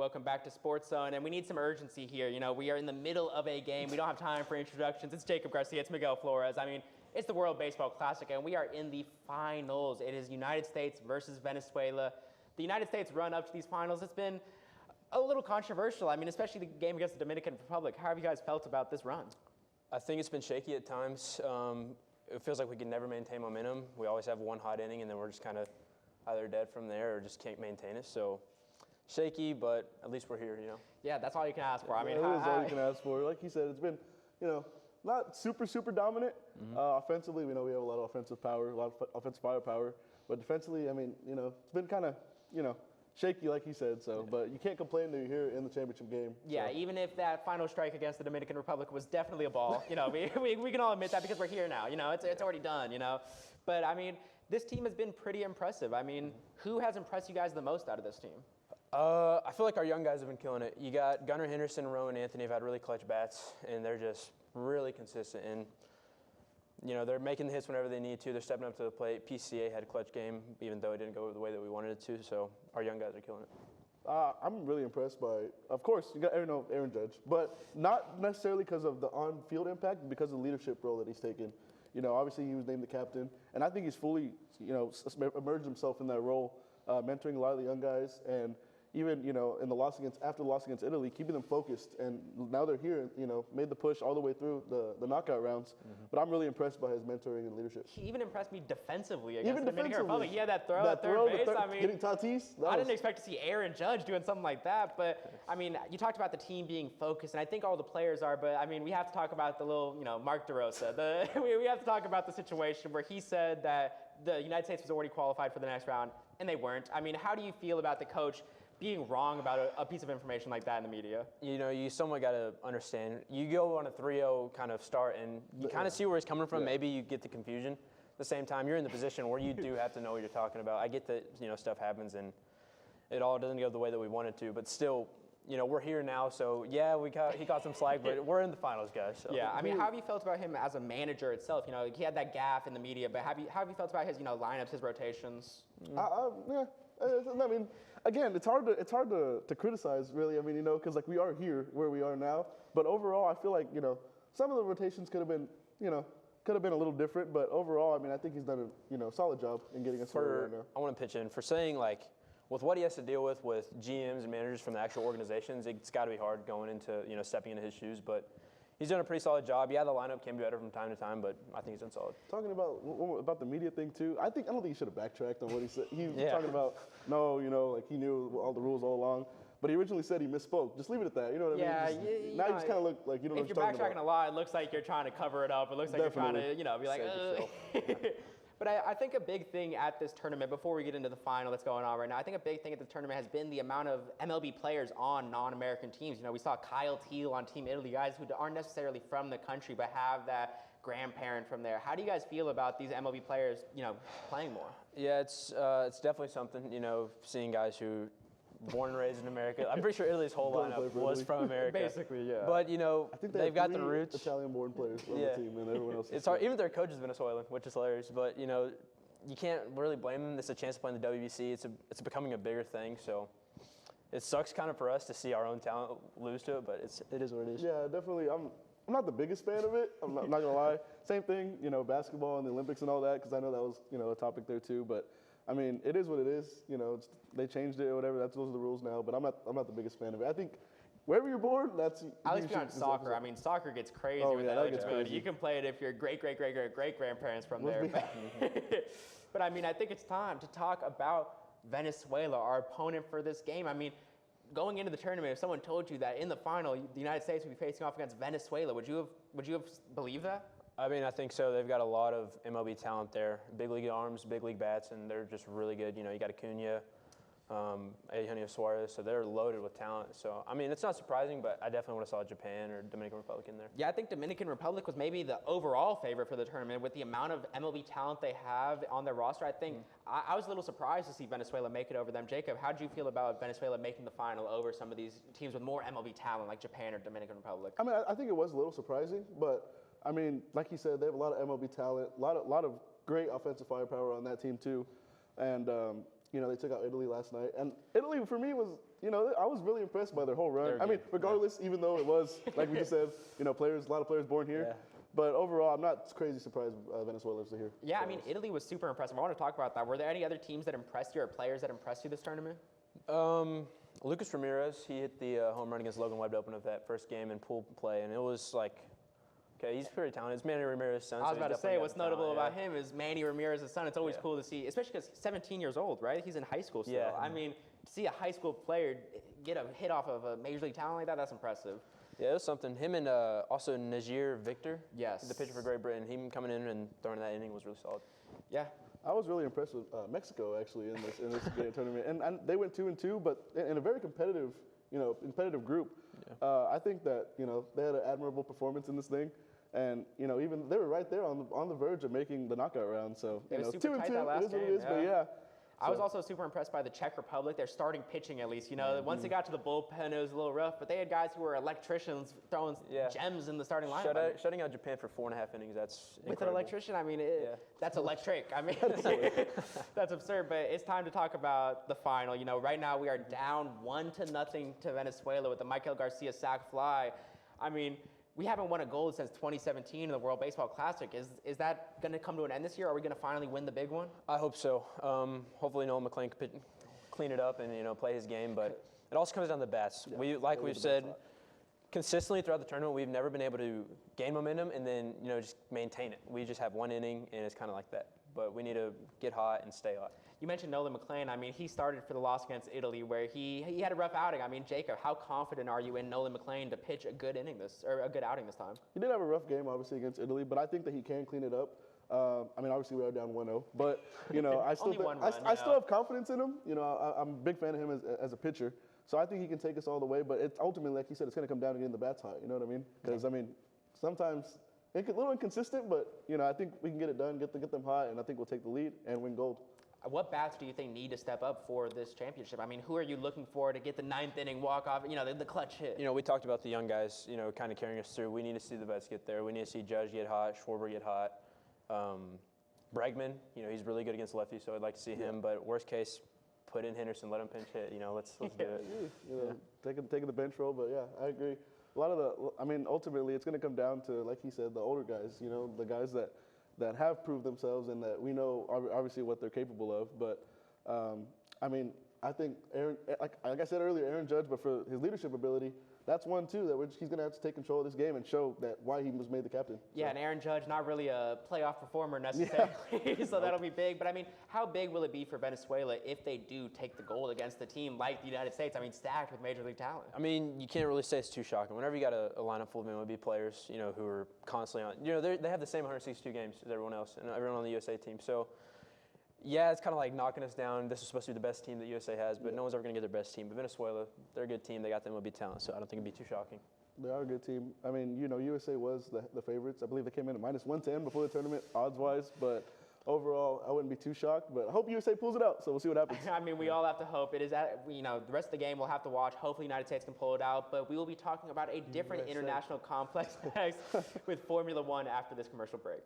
Welcome back to SportsZone, and we need some urgency here. You know, we are in the middle of a game. We don't have time for introductions. It's Jacob Garcia. It's Miguel Flores. I mean, it's the World Baseball Classic, and we are in the finals. It is United States versus Venezuela. The United States run up to these finals. It's been a little controversial. I mean, especially the game against the Dominican Republic. How have you guys felt about this run? I think it's been shaky at times. It feels like we can never maintain momentum. We always have one hot inning, and then we're just kind of either dead from there or just can't maintain it. So shaky, but at least we're here, you know. Yeah, that's all you can ask for. I mean, it is all you can ask for. Like you said, it's been, not super dominant. Offensively, we know we have a lot of offensive power, a lot of offensive firepower. But defensively, I mean, it's been kind of, shaky, like he said. So, but you can't complain that you're here in the championship game. Yeah, so. Even if that final strike against the Dominican Republic was definitely a ball, we can all admit that because we're here now. It's already done. But I mean, this team has been pretty impressive. I mean, who has impressed you guys the most out of this team? I feel like our young guys have been killing it. You got Gunnar Henderson, Rowan Anthony have had really clutch bats, and they're just really consistent. And they're making the hits whenever they need to. They're stepping up to the plate. PCA had a clutch game, even though it didn't go the way that we wanted it to. So our young guys are killing it. I'm really impressed by, of course, you got Aaron Judge, but not necessarily because of the on-field impact, but because of the leadership role that he's taken. Obviously he was named the captain, and I think he's fully, emerged himself in that role, mentoring a lot of the young guys, and even, after the loss against Italy, keeping them focused. And now they're here, made the push all the way through the knockout rounds. But I'm really impressed by his mentoring and leadership. He even impressed me defensively against the Dominican Republic. He had that throw at third base. Getting Tatis. I didn't expect to see Aaron Judge doing something like that. But, I mean, you talked about the team being focused, and I think all the players are. But, I mean, we have to talk about the little, Mark DeRosa. We have to talk about the situation where he said that the United States was already qualified for the next round, and they weren't. I mean, how do you feel about the coach being wrong about a piece of information like that in the media? You somewhat got to understand. You go on a 3-0 kind of start, and you kind of see where he's coming from. Yeah. Maybe you get the confusion. At the same time, you're in the position where you do have to know what you're talking about. I get that, stuff happens, and it all doesn't go the way that we want it to. But still, we're here now. So, yeah, he got some slack, but we're in the finals, guys. So. Yeah, I mean, how have you felt about him as a manager itself? He had that gaffe in the media, but how have you felt about his, lineups, his rotations? Yeah. I mean, again, it's hard to criticize, really. I mean, because we are here where we are now. But overall, I feel like some of the rotations could have been a little different. But overall, I mean, I think he's done a solid job in getting us where we are now. I want to pitch in for saying with what he has to deal with GMs and managers from the actual organizations, it's got to be hard going into stepping into his shoes. But he's done a pretty solid job. Yeah, the lineup can be better from time to time, but I think he's done solid. Talking about the media thing too, I don't think he should have backtracked on what he said. He was talking about he knew all the rules all along, but he originally said he misspoke. Just leave it at that. You know what I mean? Now you just kind of look like you don't know what you're talking about. If you're backtracking a lot, it looks like you're trying to cover it up. It looks like Definitely. You're trying to be like, But I think a big thing at this tournament, before we get into the final that's going on right now, I think a big thing at this tournament has been the amount of MLB players on non-American teams. We saw Kyle Teal on Team Italy, guys who aren't necessarily from the country but have that grandparent from there. How do you guys feel about these MLB players, playing more? Yeah, it's definitely something, seeing guys who born and raised in America. I'm pretty sure Italy's whole lineup was from America. Basically, yeah. But, I think they've got the roots. Italian-born players on the team, and everyone else. It's hard. Even their coach is Venezuelan, which is hilarious. But, you can't really blame them. It's a chance to play in the WBC. It's becoming a bigger thing. So it sucks kind of for us to see our own talent lose to it, but it is what it is. Yeah, definitely. I'm not the biggest fan of it. I'm not going to lie. Same thing, basketball and the Olympics and all that, because I know that was, a topic there too. But I mean, it is what it is. They changed it or whatever. Those are the rules now. But I'm not the biggest fan of it. I think wherever you're born, that's at least beyond soccer. I mean, soccer gets crazy with that eligibility. You can play it if your great grandparents from there. But I mean, I think it's time to talk about Venezuela, our opponent for this game. I mean, going into the tournament, if someone told you that in the final the United States would be facing off against Venezuela, would you have believed that? I mean, I think so. They've got a lot of MLB talent there. Big league arms, big league bats, and they're just really good. You got Acuna, Eugenio Suarez, so they're loaded with talent. So, I mean, it's not surprising, but I definitely would have saw Japan or Dominican Republic in there. Yeah, I think Dominican Republic was maybe the overall favorite for the tournament with the amount of MLB talent they have on their roster. I think I was a little surprised to see Venezuela make it over them. Jacob, how did you feel about Venezuela making the final over some of these teams with more MLB talent like Japan or Dominican Republic? I mean, I think it was a little surprising, but I mean, like you said, they have a lot of MLB talent, a lot of great offensive firepower on that team too, and they took out Italy last night. And Italy, for me, was I was really impressed by their whole run. They're I mean, good. regardless, even though it was, like we just said, a lot of players born here. Yeah. But overall, I'm not crazy surprised Venezuela's here. Yeah, I mean, Italy was super impressive. I want to talk about that. Were there any other teams that impressed you or players that impressed you this tournament? Lucas Ramirez, he hit the home run against Logan Webb to open up that first game in pool play, and it was like, okay, he's pretty talented. It's Manny Ramirez's son. I was so about he's to say, definitely what's got the notable talent, about him is Manny Ramirez's son. It's always Yeah. cool to see, especially because 17 years old, right? He's in high school still. Yeah. I mean, to see a high school player get a hit off of a major league talent like that, that's impressive. Yeah, it was something. Him and also Najir Victor, Yes. the pitcher for Great Britain, him coming in and throwing that inning was really solid. Yeah. I was really impressed with Mexico actually in this game tournament, and they went 2-2, but in a very competitive group. Yeah. I think that they had an admirable performance in this thing, and even they were right there on the verge of making the knockout round. So It was super 2-2 tight that last it is what it game, is, but yeah. yeah. I was also super impressed by the Czech Republic. Their starting pitching, at least. Once they got to the bullpen, it was a little rough, but they had guys who were electricians throwing gems in the starting lineup. Shutting out Japan for 4.5 innings, that's With an incredible. electrician, I mean, that's electric. I mean, that's absurd. But it's time to talk about the final. Right now we are down 1-0 to Venezuela with the Miguel Garcia sac fly. I mean, we haven't won a gold since 2017 in the World Baseball Classic. Is that going to come to an end this year? Are we going to finally win the big one? I hope so. Hopefully Nolan McLean can clean it up and play his game, but it also comes down to the bats. We've said consistently throughout the tournament, we've never been able to gain momentum and then just maintain it. We just have one inning and it's kind of like that. But we need to get hot and stay hot. You mentioned Nolan McLean. I mean, he started for the loss against Italy, where he had a rough outing. I mean, Jacob, how confident are you in Nolan McLean to pitch a good outing this time? He did have a rough game, obviously, against Italy, but I think that he can clean it up. I mean, obviously we are down 1-0, but I still Only think, one run, I still have confidence in him. I'm a big fan of him as a pitcher, so I think he can take us all the way. But it's ultimately, like you said, it's going to come down to getting the bats hot. You know what I mean? Because I mean, sometimes it's a little inconsistent, but I think we can get it done, get them hot, and I think we'll take the lead and win gold. What bats do you think need to step up for this championship? I mean, who are you looking for to get the ninth inning walk-off, the clutch hit? We talked about the young guys, kind of carrying us through. We need to see the vets get there. We need to see Judge get hot, Schwarber get hot. Bregman, he's really good against lefties, so I'd like to see him. But worst case, put in Henderson, let him pinch hit. Let's do it. Taking the bench role, but yeah, I agree. A lot of ultimately, it's going to come down to, like he said, the older guys. The guys that have proved themselves and that we know obviously what they're capable of. But I think Aaron, like I said earlier, Aaron Judge, but for his leadership ability, that's one too that he's going to have to take control of this game and show that why he was made the captain. Yeah, and Aaron Judge, not really a playoff performer necessarily, so that'll be big. But I mean, how big will it be for Venezuela if they do take the gold against a team like the United States? I mean, stacked with major league talent. I mean, you can't really say it's too shocking. Whenever you got a lineup full of MLB players, who are constantly on, they have the same 162 games as everyone else and everyone on the USA team. So, yeah, it's kind of like knocking us down. This is supposed to be the best team that USA has, but no one's ever going to get their best team. But Venezuela, they're a good team. They got the MLB talent, so I don't think it'd be too shocking. They are a good team. I mean, USA was the favorites. I believe they came in at -110 before the tournament, odds-wise. But overall, I wouldn't be too shocked. But I hope USA pulls it out, so we'll see what happens. I mean, we all have to hope. It is the rest of the game we'll have to watch. Hopefully, the United States can pull it out. But we will be talking about a different international complex next with Formula One after this commercial break.